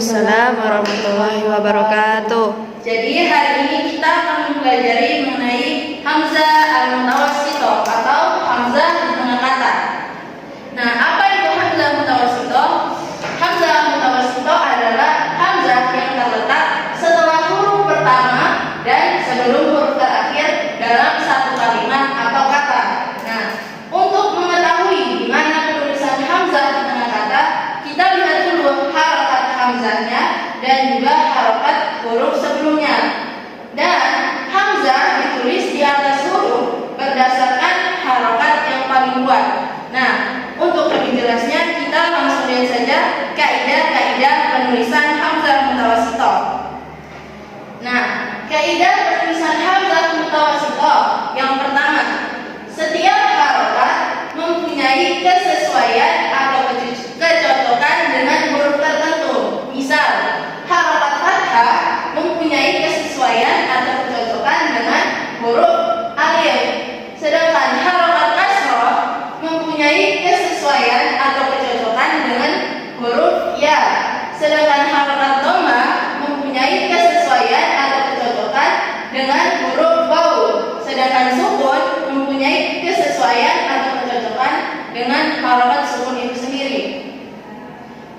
Waalaikumsalam warahmatullahi wabarakatuh. Jadi hari ini kita akan mempelajari mengenai hamzah al-mutawassithah atau hamzah di tengah kata. Nah, apa itu hamzah mutawassithah? Hamzah mutawassithah adalah hamzah yang terletak setelah huruf pertama dan sebelum huruf terakhir dalam satu kalimat atau kata. Nah, untuk mengetahui di mana penulisan hamzah di tengah kata, kita lihat dulu harokat hamzahnya dan juga harokat huruf sebelumnya. Dan hamzah ditulis di atas huruf berdasarkan harokat yang paling kuat. Nah, untuk lebih jelasnya kita langsung lihat saja kaidah-kaidah penulisan hamzah mutawassithah. Nah, kaidah penulisan hamzah mutawassithah yang pertama, setiap harokat mempunyai kesesuaian atau kecocokan dengan huruf tertentu. Misal, harokat fathah mempunyai kesesuaian atau kecocokan dengan huruf alif, sedangkan harokat kasroh mempunyai kesesuaian atau kecocokan dengan huruf ya, sedangkan harokat dhammah mempunyai kesesuaian atau kecocokan dengan huruf waw, sedangkan sukun mempunyai kesesuaian atau kecocokan dengan harokat sukun itu sendiri.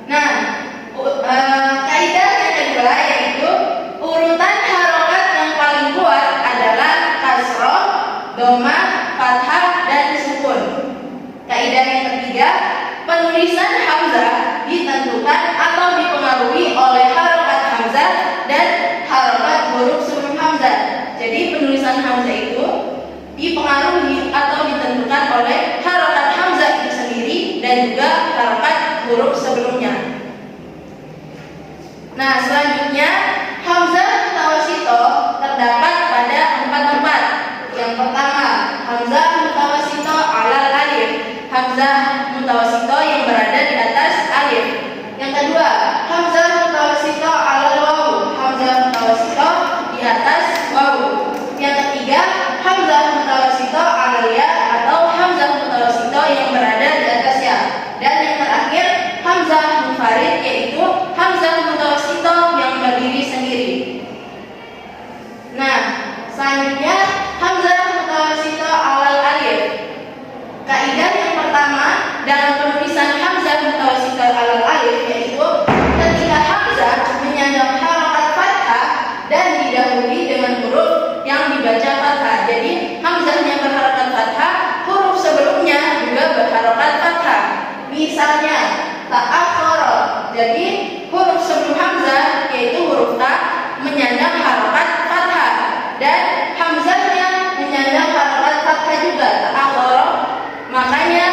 Nah, kaidah yang kedua yaitu urutan harokat yang paling kuat adalah kasroh, dhammah, fathah, dan sukun. Kaidah yang ketiga, penulisan hamzah ditentukan atau dipengaruhi oleh harokat hamzah dan harokat huruf sebelum hamzah. Jadi penulisan hamzah itu dipengaruhi atau ditentukan oleh harokat hamzah itu sendiri dan juga harokat huruf sebelumnya. Nah, selanjutnya hamzah mutawassithah terdapat pada 4 tempat. Yang pertama, hamzah mutawassithah alal alif, hamzah mutawassithah yang berada di atas alif. Yang kedua, hamzah mutawassithah alal waw, hamzah mutawassithah di atas waw. Yang ketiga, hamzah mutawassithah alal ya atau hamzah mutawassithah yang berada di atas ya. Dan yang terakhir, hamzah munfarid yaitu hamzah mutawassithah yang berdiri sendiri. Nah, selanjutnya hamzah mutawassithah alal alif. Kaidah yang pertama dalam penulisan hamzah mutawassithah alal alif yaitu ketika hamzah menyandang harokat fathah dan didahului dengan huruf yang dibaca fathah. Jadi hamzahnya berharokat fathah, huruf sebelumnya juga berharokat fathah. Misalnya ta'akhkhara. Jadi huruf sebelum hamzah yaitu huruf ta menyandang harokat fathah dan hamzahnya menyandang harokat fathah juga ta'akhkhara. Makanya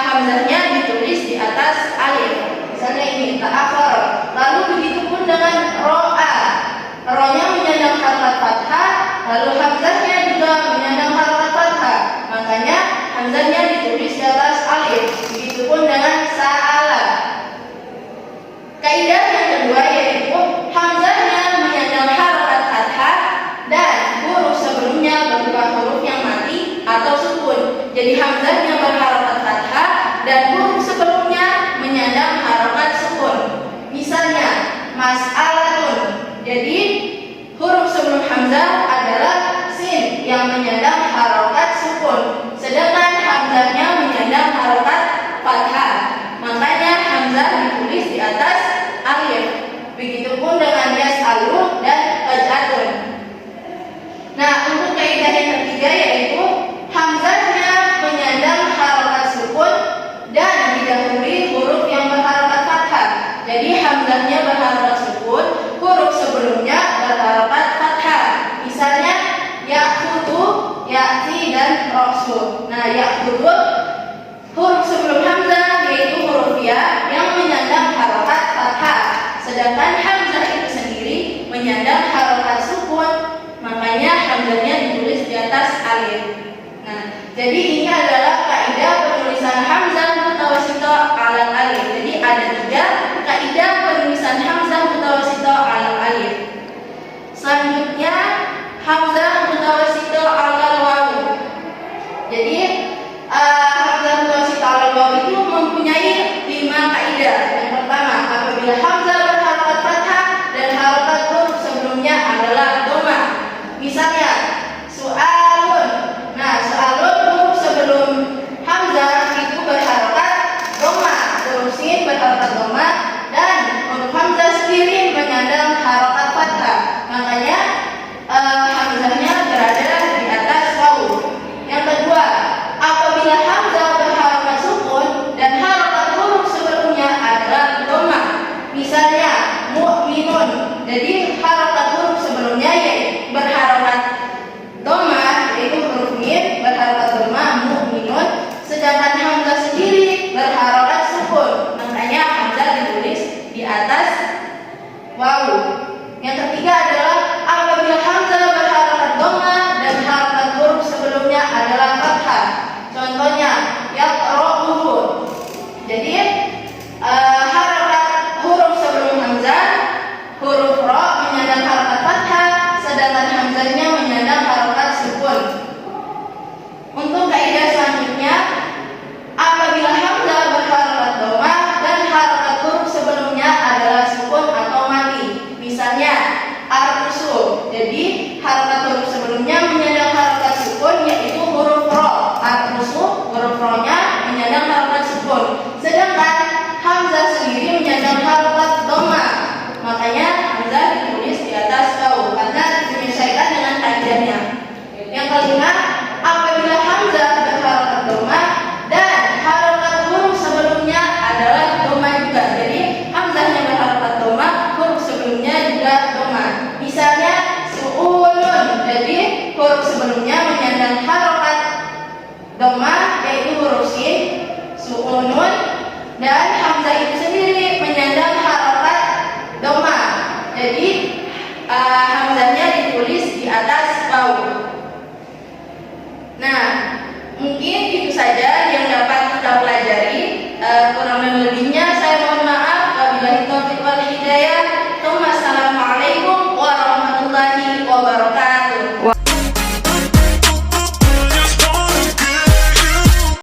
hamzahnya ditulis di atas alif. Misalnya ini ta'akhkhara. Lalu begitu pun dengan ro'a. Ro-nya menyandang harokat fathah, lalu hamzahnya juga menyandang harokat fathah. Makanya hamzahnya ditulis di atas alif. Begitupun dengan sa'ala. Kaidah yang kedua yaitu hamzahnya menyandang harokat fathah dan huruf sebelumnya berupa huruf yang mati atau sukun. Jadi hamzahnya berharokat fathah dan huruf sebelumnya menyandang harokat sukun. Misalnya mas'alatun. Jadi huruf sebelum hamzah adalah sin yang menyandang harokat sukun, sedangkan hamzahnya menyandang harokat fathah. Makanya hamzah ditulis di atas alif. Begitupun dengan yas'alu dan faj'atun. Nah, untuk kaidah yang ketiga yaitu hamzahnya menyandang harokat sukun dan didahului huruf yang berharokat fathah. Jadi hamzahnya berharokat sukun, huruf sebelumnya berharokat fathah. Misalnya ya'khudhu, ya'ti, dan ra'su. Nah, ya'khudhu huruf sebelum hamzah yaitu huruf ya yang menyandang harokat fathah, sedangkan hamzah itu sendiri menyandang harokat sukun. Makanya hamzahnya ditulis di atas alif. Nah, jadi ini adalah kaidah penulisan hamzah mutawassithah alal alif. Jadi ada 3 kaidah penulisan hamzah mutawassithah alal alif. Selanjutnya hamzah mutawassithah alal waw. Jadi hamzah mutawassithah alal waw itu mempunyai 5 kaidah. Yang pertama, apabila hamzah Jadi harokat huruf sebelumnya yaitu berharokat dhamma, yaitu huruf mim berharokat dhamma mu'minun, sedangkan hamzah sendiri berharokat sukun. Makanya hamzah ditulis di atas wawu. Yang ketiga adalah apabila hamzah berharokat dhamma dan harokat huruf sebelumnya adalah fathah. Contohnya yaqra'uhu. Jadi harokat huruf sebelum hamzah, huruf ra menyandang harokat fathah, sedangkan hamzahnya menyandang harokat sukun. Untuk kaidah selanjutnya, apabila hamzah berharokat dhamma dan harokat huruf sebelumnya adalah sukun atau mati. Misalnya artusu. Jadi harokat huruf sebelumnya menyandang harokat sukun yaitu huruf ra. Artusu huruf ra-nya menyandang harokat sukun. Sedangkan hamzah sendiri menyandang harokat dhamma. Makanya hamzah ditulis di atas wawu karena menyesuaikan dengan kaidahnya. Yang kelima, apabila hamzah berharokat dhamma dan harokat huruf sebelumnya adalah dhamma juga. Jadi hamzahnya berharokat dhamma, huruf sebelumnya juga dhamma. Misalnya su'ulun. Jadi huruf sebelumnya